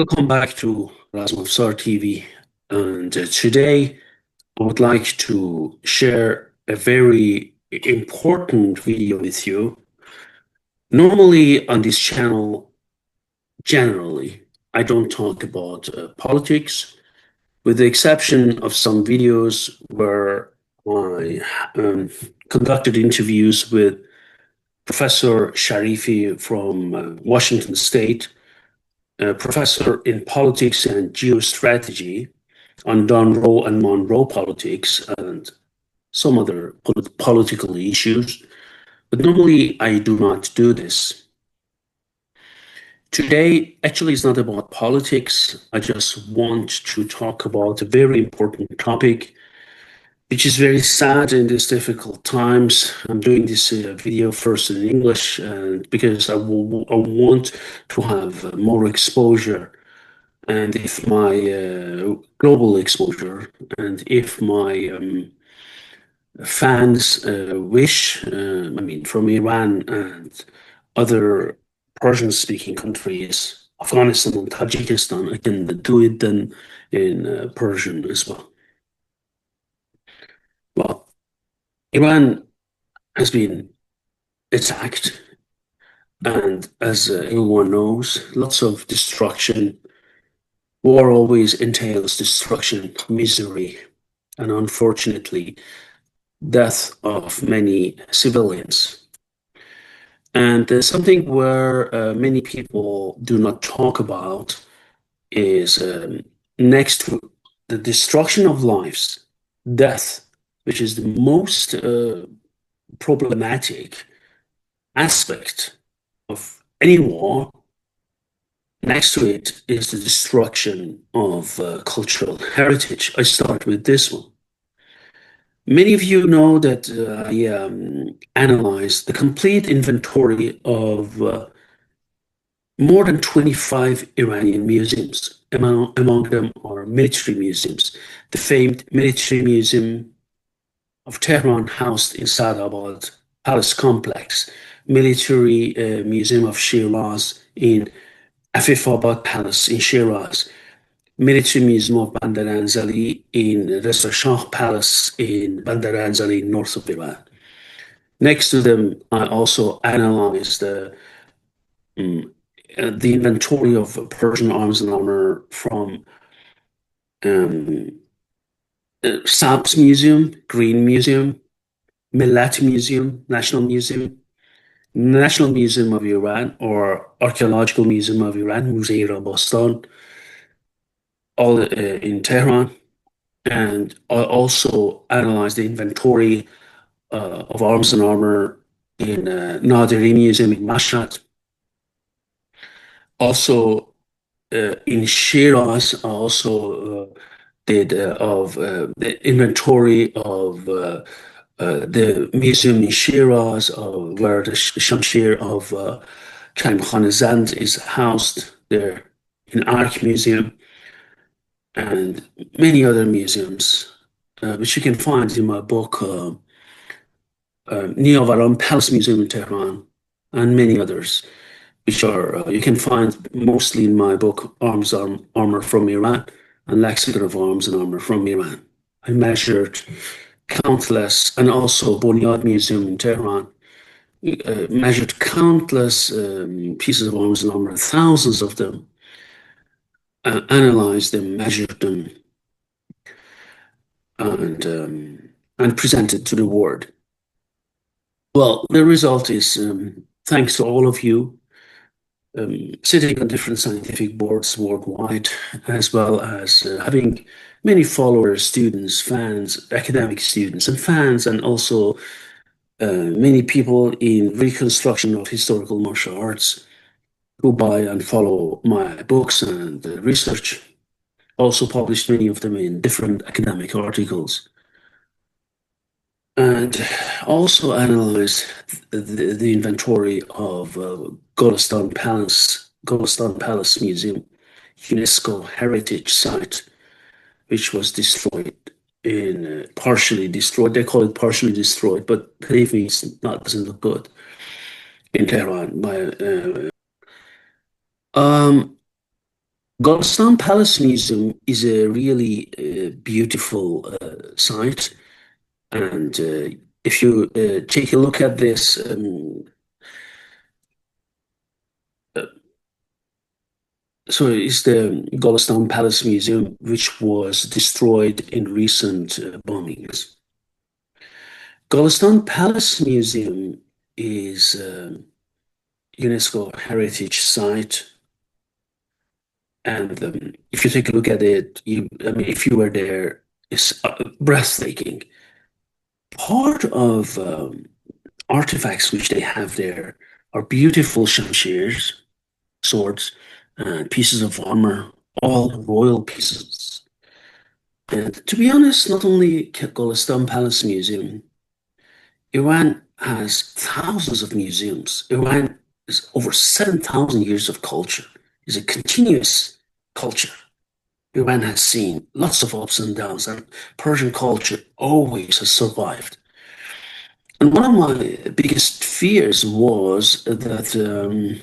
Welcome back to Rasmus TV. And today I would like to share a very important video with you. Normally on this channel, generally, I don't talk about politics, with the exception of some videos where I conducted interviews with Professor Sharifi from Washington State, a professor in politics and geostrategy on Don Roe and Monroe politics and some other political issues. But normally I do not do this. Today actually is not about politics. I just want to talk about a very important topic, which is very sad in these difficult times. I'm doing this video first in English because I want to have more exposure. And if my global exposure and if my fans wish, I mean, from Iran and other Persian-speaking countries, Afghanistan and Tajikistan, I can do it then in Persian as well. Well, Iran has been attacked, and as everyone knows, lots of destruction. War always entails destruction, misery, and unfortunately, death of many civilians. And something where many people do not talk about is next to the destruction of lives, death, which is the most problematic aspect of any war. Next to it is the destruction of cultural heritage. I start with this one. Many of you know that I analyzed the complete inventory of more than 25 Iranian museums. Among them are military museums. The famed military museum of Tehran, housed in Sadabad Palace Complex, military museum of Shiraz in Afifabad Palace in Shiraz, military museum of Bandar Anzali in Reza Shah Palace in Bandar Anzali, north of Iran. Next to them, I also analyzed the inventory of Persian arms and armor from um, Sabs Museum, Green Museum, Millat Museum, National Museum of Iran, or Archaeological Museum of Iran, Musée Rabastan, all in Tehran. And I also analyzed the inventory of arms and armor in Nadiri Museum in Mashhad. Also in Shiraz, I also did of the inventory of the museum in Shiraz, where the Shamshir of Kaim Khanazand is housed there, in Ark Museum, and many other museums, which you can find in my book, Neovaran Palace Museum in Tehran, and many others, which are you can find mostly in my book, Armor from Iran, and Lexicon of Arms and Armor from Iran. I measured countless, and also Bunyad Museum in Tehran, measured countless pieces of arms and armor, thousands of them, analyzed them, measured them, and presented to the world. Well, the result is thanks to all of you sitting on different scientific boards worldwide, as well as having many followers, students, fans, academic students, and fans, and also many people in reconstruction of historical martial arts who buy and follow my books and research. Also published many of them in different academic articles. And also analyzed the inventory of Golestan Palace Museum, UNESCO heritage site, which was destroyed partially destroyed. They call it partially destroyed, but believe me, doesn't look good in Tehran. Um, Golestan Palace Museum is a really beautiful site, and if you take a look at this, uh, so it's the Golestan Palace Museum, which was destroyed in recent bombings. Golestan Palace Museum is a UNESCO heritage site, and if you take a look at it, I mean, if you were there, it's breathtaking. Part of artifacts which they have there are beautiful shamshirs, swords, and pieces of armor, all royal pieces. And to be honest, not only Golestan Palace Museum, Iran has thousands of museums. Iran is over 7,000 years of culture. It's a continuous culture. Iran has seen lots of ups and downs, and Persian culture always has survived. And one of my biggest fears was that um,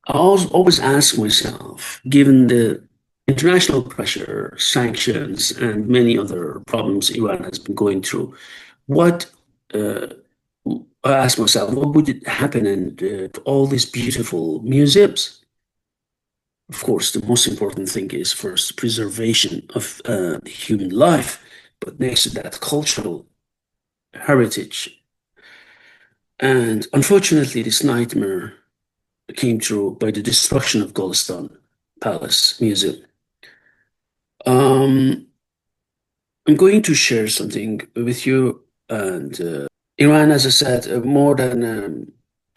I always ask myself, given the international pressure, sanctions, and many other problems Iran has been going through, what uh, I ask myself, what would happen in all these beautiful museums? Of course, the most important thing is first preservation of human life, but next to that, cultural heritage. And unfortunately, this nightmare came true by the destruction of Golestan Palace Museum. Um, I'm going to share something with you. And Iran, as I said, more than,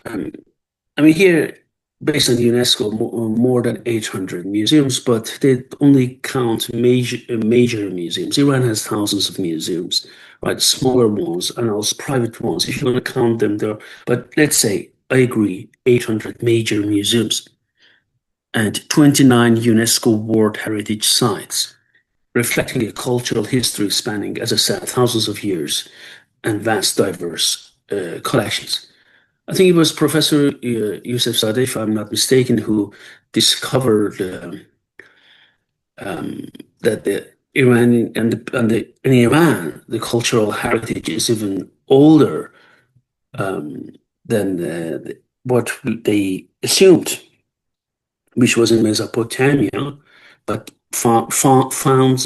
I mean, here, based on UNESCO, more than 800 museums, but they only count major museums. Iran has thousands of museums, right? Smaller ones and also private ones. If you want to count them, there. But let's say, I agree, 800 major museums and 29 UNESCO World Heritage Sites, reflecting a cultural history spanning, as I said, thousands of years and vast, diverse collections. I think it was Professor Youssef Zadeh, if I'm not mistaken, who discovered that the Iran in Iran, the cultural heritage is even older than what they assumed, which was in Mesopotamia, but found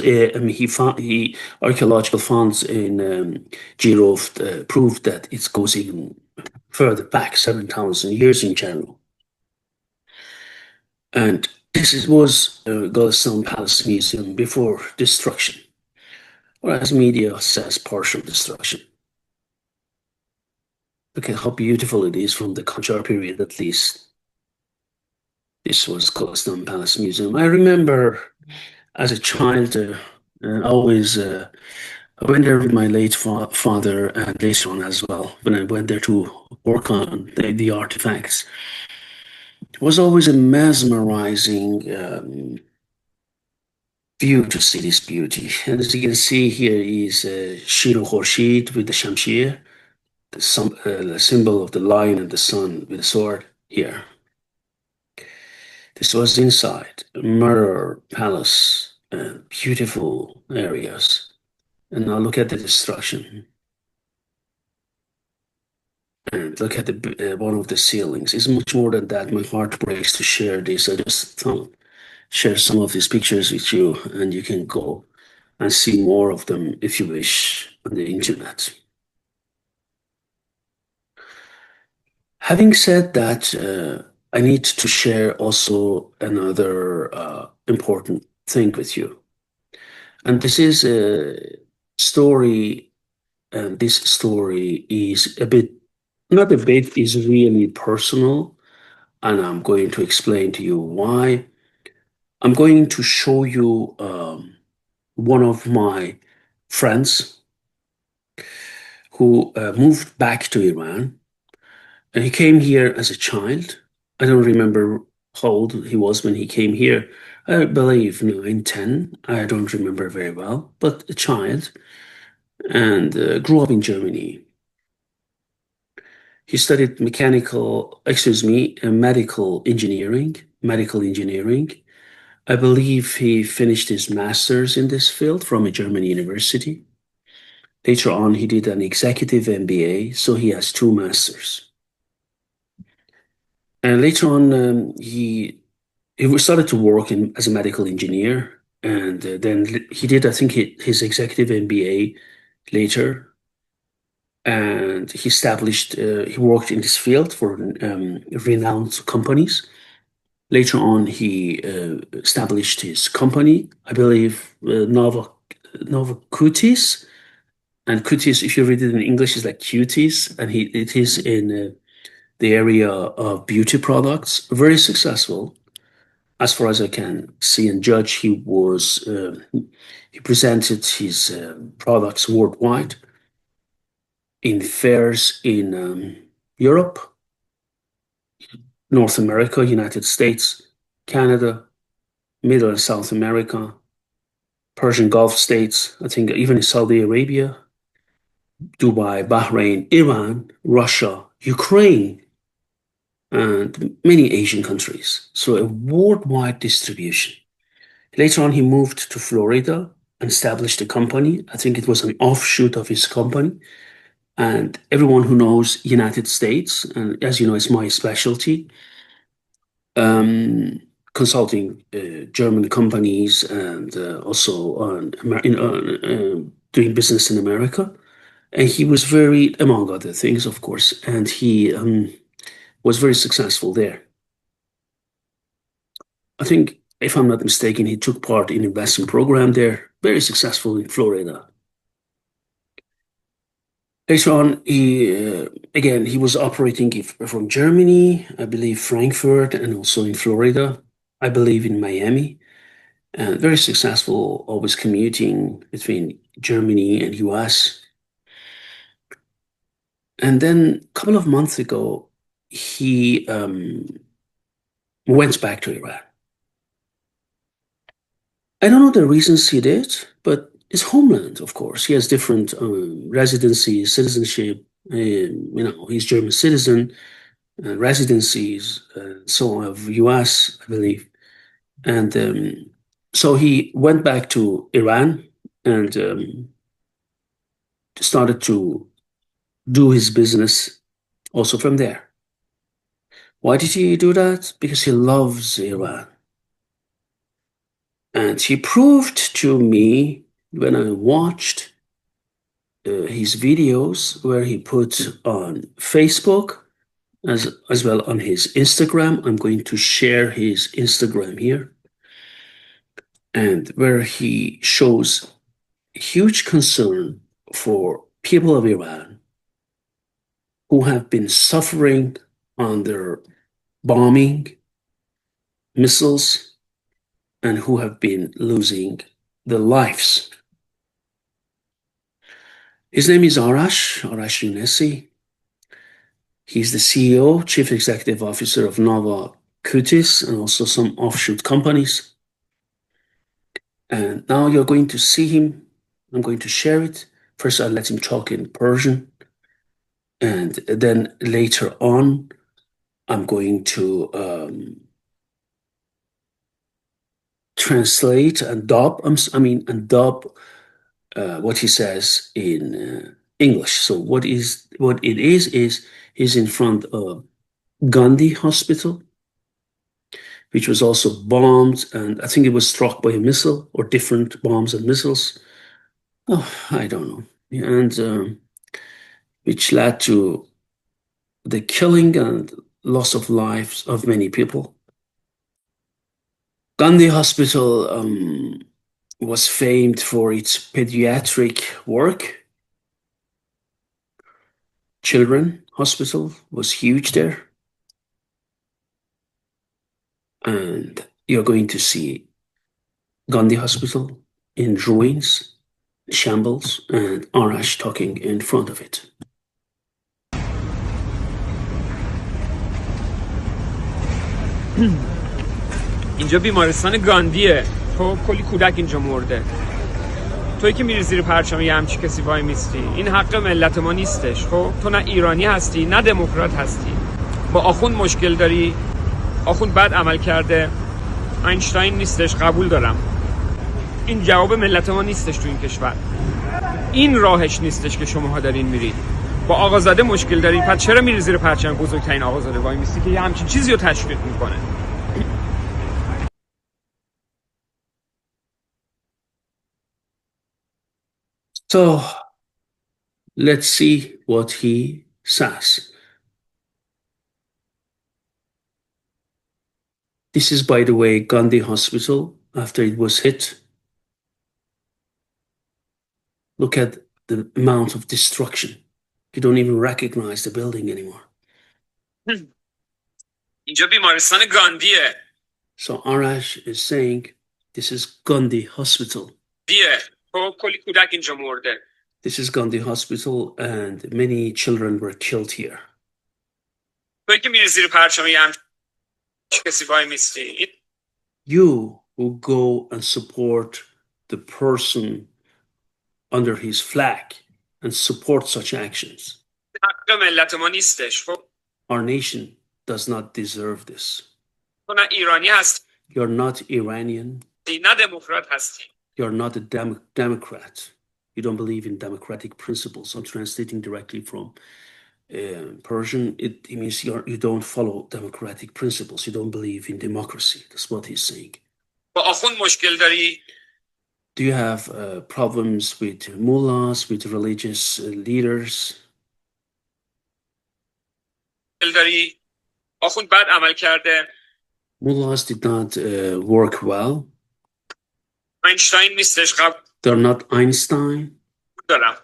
I mean he archaeological finds in Jiroft proved that it goes even further back, 7,000 years in general. And was Golestan Palace Museum before destruction, or as media says, partial destruction. Look at how beautiful it is from the Qajar period, at least. This was Golestan Palace Museum. I remember as a child, I went there with my late father and later on as well. When I went there to work on the artifacts, it was always a mesmerizing view to see this beauty. And as you can see here is Shiro Khorshid with the Shamshir, the symbol of the lion and the sun with the sword here. This was inside a mirror palace, beautiful areas. And now look at the destruction. And look at the one of the ceilings. It's much more than that. My heart breaks to share this. I just thought share some of these pictures with you, and you can go and see more of them if you wish on the internet. Having said that, I need to share also another important thing with you. And this is a story, and this story is a bit, not a bit, is really personal. And I'm going to explain to you why. I'm going to show you one of my friends who moved back to Iran. And he came here as a child. I don't remember how old he was when he came here. I believe 9, 10. I don't remember very well, but a child. And grew up in Germany. He studied medical engineering, I believe he finished his master's in this field from a German university. Later on, he did an executive MBA, so he has two masters. And later on, he started to work as a medical engineer, and then he did, I think, his executive MBA later. And he worked in this field for renowned companies. Later on, he established his company, I believe, Nova Cutis. And cuties, if you read it in English, is like cuties. And it is in the area of beauty products. Very successful. As far as I can see and judge, he presented his products worldwide in fairs in Europe, North America, United States, Canada, Middle and South America, Persian Gulf states, I think even in Saudi Arabia, Dubai, Bahrain, Iran, Russia, Ukraine, and many Asian countries. So a worldwide distribution. Later on, he moved to Florida and established a company. I think it was an offshoot of his company. And everyone who knows United States, and as you know, it's my specialty, consulting German companies and also on doing business in America. And he was among other things, of course, and he was very successful there. I think, if I'm not mistaken, he took part in an investment program there, very successful in Florida. Later on, he was operating from Germany, I believe Frankfurt, and also in Florida, I believe in Miami. And very successful, always commuting between Germany and US. And then a couple of months ago, he went back to Iran. I don't know the reasons he did, but his homeland, of course. He has different residencies, citizenship. He's German citizen, residencies, so on of US, I believe. And so he went back to Iran and started to do his business also from there. Why did he do that? Because he loves Iran. And he proved to me when I watched his videos where he put on Facebook as well on his Instagram. I'm going to share his Instagram here. And where he shows huge concern for people of Iran who have been suffering under bombing, missiles, and who have been losing their lives. His name is Arash Younesi. He's the CEO, Chief Executive Officer of Nova Cutis, and also some offshoot companies. And now you're going to see him. I'm going to share it. First, I'll let him talk in Persian. And then later on, I'm going to translate and dub what he says in English. So what it is he's in front of Gandhi Hospital, which was also bombed, and I think it was struck by a missile or different bombs and missiles. Oh, I don't know. And which led to the killing and loss of lives of many people. Gandhi Hospital was famed for its pediatric work. Children Hospital was huge there. And you're going to see Gandhi Hospital in ruins, shambles, and Arash talking in front of it. اینجا بیمارستان گاندیه. خب کلی کودک اینجا مرده. توی که میری زیر پرچم یه همچی کسی وای میستی، این حق ملت ما نیستش. خب تو نه ایرانی هستی نه دموکرات هستی. با آخوند مشکل داری، آخوند بد عمل کرده، اینشتین نیستش، قبول دارم. این جواب ملت ما نیستش تو این کشور. این راهش نیستش که شماها دارین میرید. با آقازاده مشکل دارین، پس چرا میری زیر پرچم بزرگترین آقازاده وای میستی که یه همچین چیزی رو تشویق میکنه؟ So let's see what he says. This is, by the way, Gandhi Hospital after it was hit. Look at the amount of destruction. You don't even recognize the building anymore. اینجا بیمارستان گاندیه. So Arash is saying this is Gandhi Hospital. کلی کودک اینجا مرده. This is Gandhi Hospital and many children were killed here. توی که میری زیر پرچم یه همچین کسی وای میستی. You who go and support the person under his flag and support such actions. حق ملت ما نیستش. خب Our nation does not deserve this. تو نه ایرانی هستی You're not Iranian. نه دموکرات هستی. You're not a Democrat. You don't believe in democratic principles. I'm translating directly from Persian. It means you don't follow democratic principles. You don't believe in democracy. That's what he's saying. با آخوند مشکل داری؟ Do you have problems with mullahs, with religious leaders? داری؟ آخوند بد عمل کرده. Mullahs did not work well. اینشتین نیستش، قبول They're not Einstein. دارم.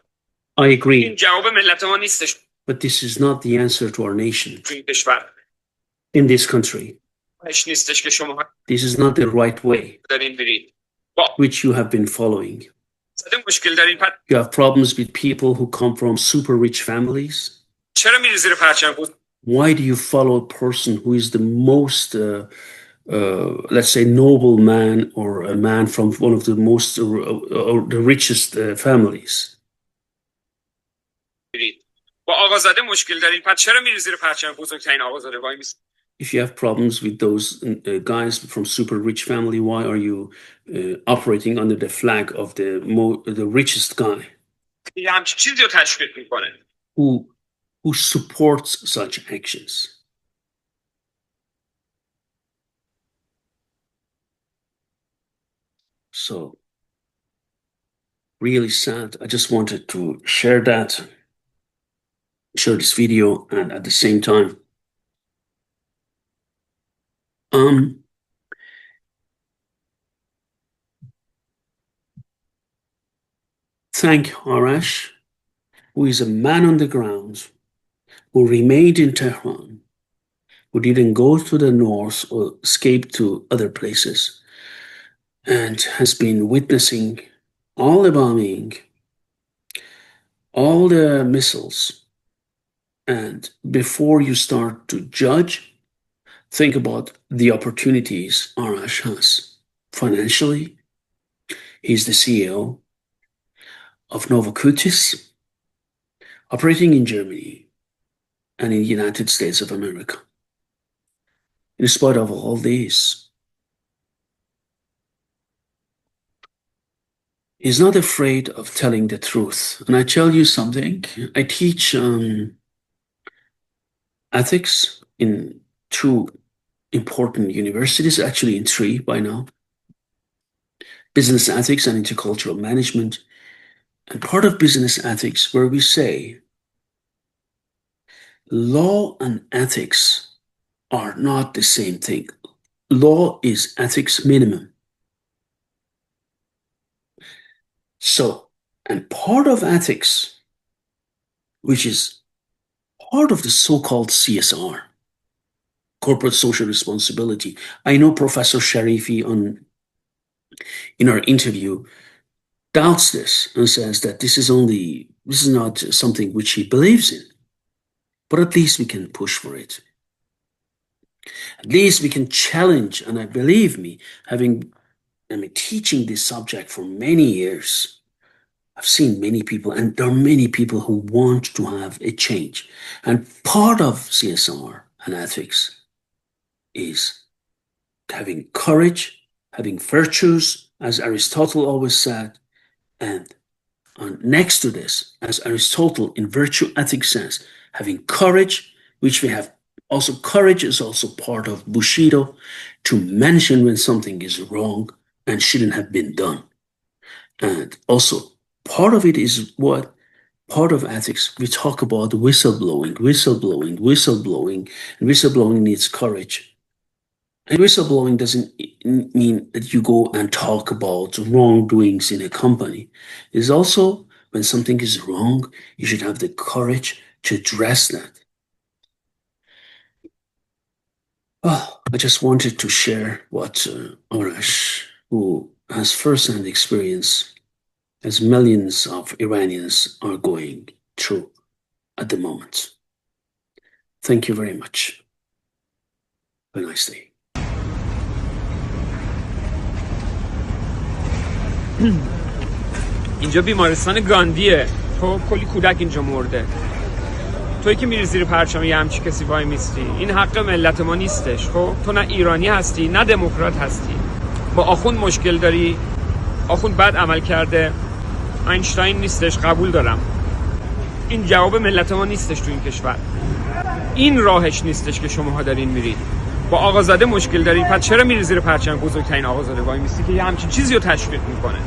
I agree. این جواب ملت ما نیستش. But this is not the answer to our nation. تو این کشور. In this country. نیستش که شما This is not the right way دارین برید. which you have been following. مشکل دارین. You have problems with people who come from super rich families. چرا میری زیر پرچم بود؟ Why do you follow a person who is the most, let's say, noble man or a man from one of the most, or the richest families? با آقازاده مشکل دارین. پس چرا میری زیر پرچم بزرگترین آقازاده وای میستی؟ If you have problems with those guys from super rich family, why are you operating under the flag of the richest guy? یه همچین چیزی رو تشویق میکنه. Who supports such actions? So, really sad. I just wanted to share this video, and at the same time, thank Arash, who is a man on the ground, who remained in Tehran, who didn't go to the north or escape to other places, and has been witnessing all the bombing, all the missiles. And before you start to judge, think about the opportunities Arash has. Financially, he's the CEO of Novokutis, operating in Germany and in the United States of America. In spite of all this, he's not afraid of telling the truth. And I tell you something, I teach ethics in 2 important universities, actually in 3 by now. Business ethics and intercultural management. And part of business ethics where we say law and ethics are not the same thing. Law is ethics minimum. So, and part of ethics, which is part of the so-called CSR, corporate social responsibility. I know Professor Sharifi in our interview doubts this and says that this is not something which he believes in. But at least we can push for it. At least we can challenge, and believe me, having teaching this subject for many years, I've seen many people, and there are many people who want to have a change. And part of CSR and ethics is having courage, having virtues, as Aristotle always said, and next to this, as Aristotle in virtue ethics says, having courage, which we have also, courage is also part of Bushido, to mention when something is wrong and shouldn't have been done. And also, part of it is what part of ethics, we talk about whistleblowing, and whistleblowing needs courage. And whistleblowing doesn't mean that you go and talk about wrongdoings in a company. It's also when something is wrong, you should have the courage to address that. Oh, I just wanted to share what Arash, who has first-hand experience, as millions of Iranians are going through at the moment. Thank you very much. Have a nice day. اینجا بیمارستان گاندیه. خب کلی کودک اینجا مرده. توی که میری زیر پرچم یه همچی کسی وای میستی، این حق ملت ما نیستش. خب تو نه ایرانی هستی نه دموکرات هستی. با آخوند مشکل داری، آخوند بد عمل کرده، اینشتین نیستش، قبول دارم. این جواب ملت ما نیستش تو این کشور. این راهش نیستش که شماها دارین میرید. با آقازاده مشکل داری، پس چرا میری زیر پرچم بزرگترین آقازاده وای میستی که یه همچین چیزی رو تشویق میکنه؟